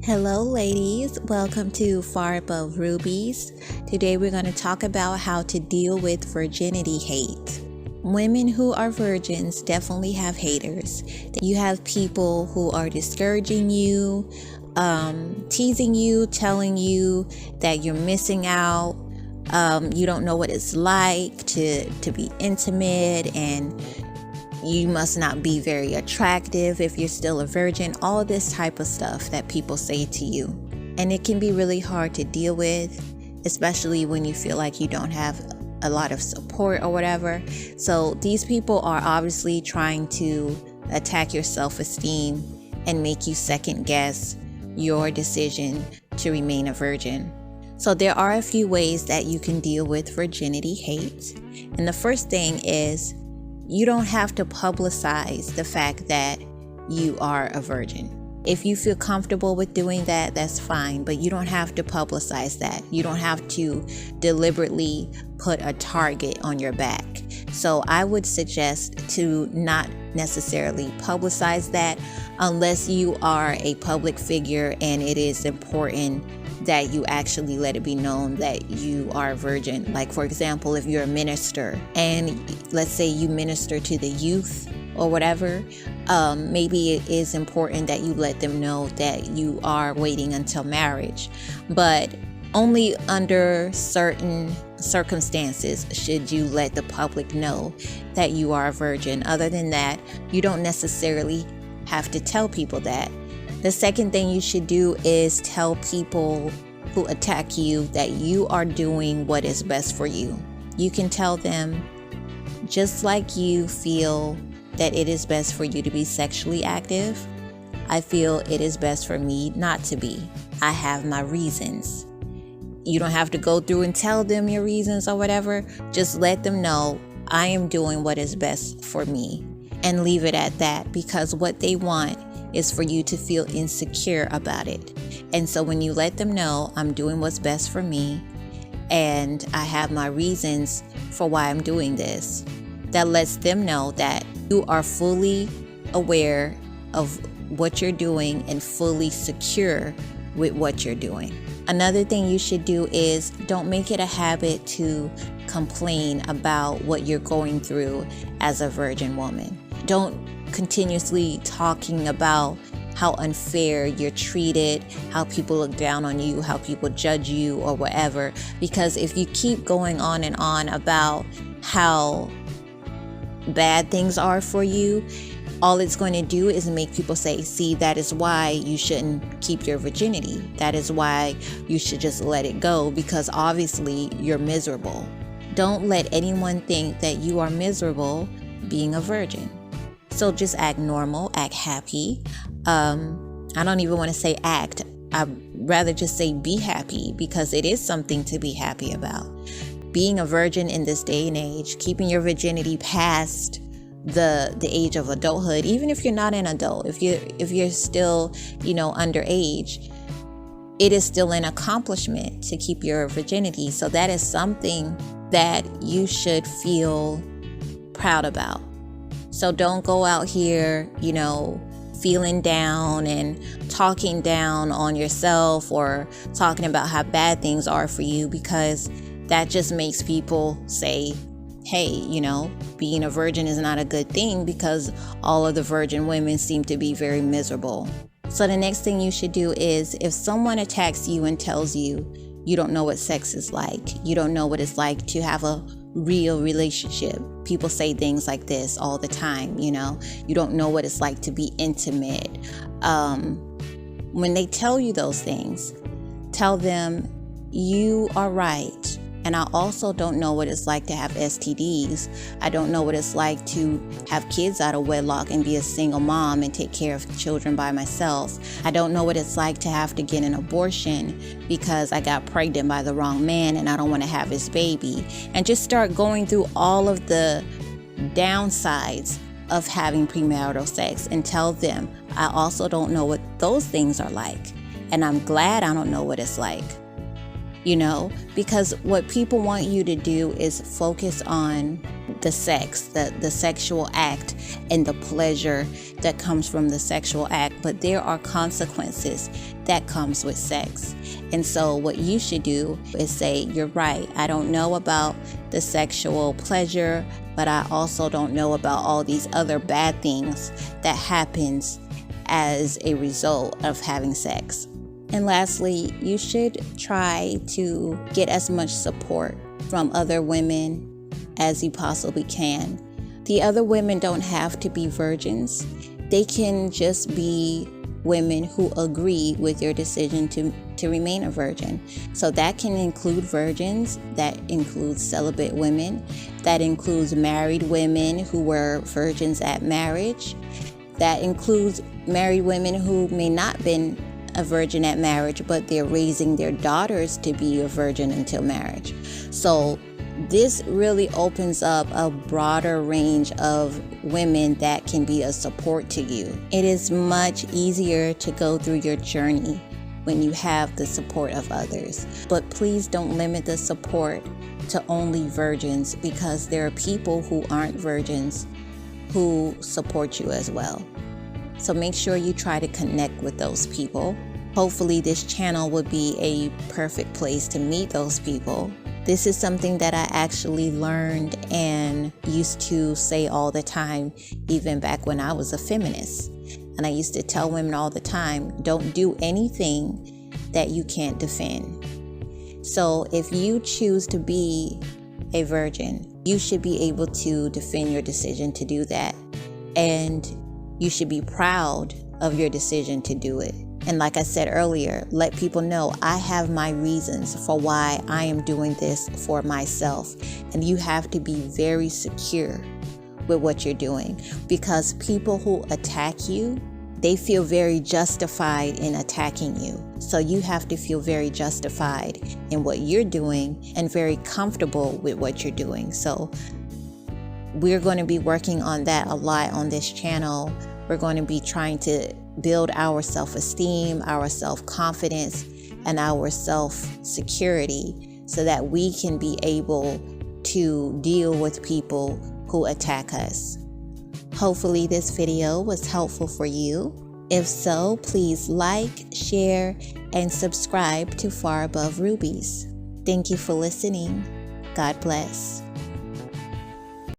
Hello ladies, welcome to Far Above Rubies. Today we're going to talk about how to deal with virginity hate. Women who are virgins definitely have haters. You have people who are discouraging you, teasing you, telling you that you're missing out. You don't know what it's like to be intimate, and you must not be very attractive if you're still a virgin. All of this type of stuff that people say to you. And it can be really hard to deal with, especially when you feel like you don't have a lot of support or whatever. So these people are obviously trying to attack your self-esteem and make you second guess your decision to remain a virgin. So there are a few ways that you can deal with virginity hate. And the first thing is, you don't have to publicize the fact that you are a virgin. If you feel comfortable with doing that, that's fine, but you don't have to publicize that. You don't have to deliberately put a target on your back. So I would suggest to not necessarily publicize that unless you are a public figure and it is important that you actually let it be known that you are a virgin. Like, for example, if you're a minister and let's say you minister to the youth or whatever, maybe it is important that you let them know that you are waiting until marriage. But only under certain circumstances should you let the public know that you are a virgin. Other than that, you don't necessarily have to tell people that. The second thing you should do is tell people who attack you that you are doing what is best for you. You can tell them, just like you feel that it is best for you to be sexually active, I feel it is best for me not to be. I have my reasons. You don't have to go through and tell them your reasons or whatever. Just let them know I am doing what is best for me, and leave it at that, because what they want is for you to feel insecure about it. And so when you let them know I'm doing what's best for me and I have my reasons for why I'm doing this, that lets them know that you are fully aware of what you're doing and fully secure with what you're doing. Another thing you should do is don't make it a habit to complain about what you're going through as a virgin woman. Don't continuously talking about how unfair you're treated, how people look down on you, how people judge you or whatever. Because if you keep going on and on about how bad things are for you, all it's going to do is make people say, see, that is why you shouldn't keep your virginity. That is why you should just let it go, because obviously you're miserable. Don't let anyone think that you are miserable being a virgin. So just act normal, act happy. I don't even want to say act. I'd rather just say be happy, because it is something to be happy about. Being a virgin in this day and age, keeping your virginity past the age of adulthood, even if you're not an adult, if you're still, underage, it is still an accomplishment to keep your virginity. So that is something that you should feel proud about. So don't go out here, feeling down and talking down on yourself or talking about how bad things are for you, because that just makes people say, hey, being a virgin is not a good thing, because all of the virgin women seem to be very miserable. So the next thing you should do is, if someone attacks you and tells you you don't know what sex is like, you don't know what it's like to have a real relationship. People say things like this all the time, you don't know what it's like to be intimate. When they tell you those things, tell them you are right. And I also don't know what it's like to have STDs. I don't know what it's like to have kids out of wedlock and be a single mom and take care of children by myself. I don't know what it's like to have to get an abortion because I got pregnant by the wrong man and I don't want to have his baby. And just start going through all of the downsides of having premarital sex, and tell them I also don't know what those things are like. And I'm glad I don't know what it's like. because what people want you to do is focus on the sex, the sexual act, and the pleasure that comes from the sexual act. But there are consequences that comes with sex. And so what you should do is say, you're right, I don't know about the sexual pleasure, but I also don't know about all these other bad things that happens as a result of having sex. And lastly, you should try to get as much support from other women as you possibly can. The other women don't have to be virgins. They can just be women who agree with your decision to remain a virgin. So that can include virgins, that includes celibate women, that includes married women who were virgins at marriage, that includes married women who may not been a virgin at marriage, but they're raising their daughters to be a virgin until marriage. So this really opens up a broader range of women that can be a support to you. It is much easier to go through your journey when you have the support of others. But please don't limit the support to only virgins, because there are people who aren't virgins who support you as well. So make sure you try to connect with those people. Hopefully this channel would be a perfect place to meet those people. This is something that I actually learned and used to say all the time, even back when I was a feminist. And I used to tell women all the time, don't do anything that you can't defend. So if you choose to be a virgin, you should be able to defend your decision to do that. And you should be proud of your decision to do it. And like I said earlier, let people know I have my reasons for why I am doing this for myself. And you have to be very secure with what you're doing, because people who attack you, they feel very justified in attacking you. So you have to feel very justified in what you're doing and very comfortable with what you're doing. So we're going to be working on that a lot on this channel. We're going to be trying to build our self-esteem, our self-confidence, and our self-security so that we can be able to deal with people who attack us. Hopefully this video was helpful for you. If so, please like, share, and subscribe to Far Above Rubies. Thank you for listening. God bless.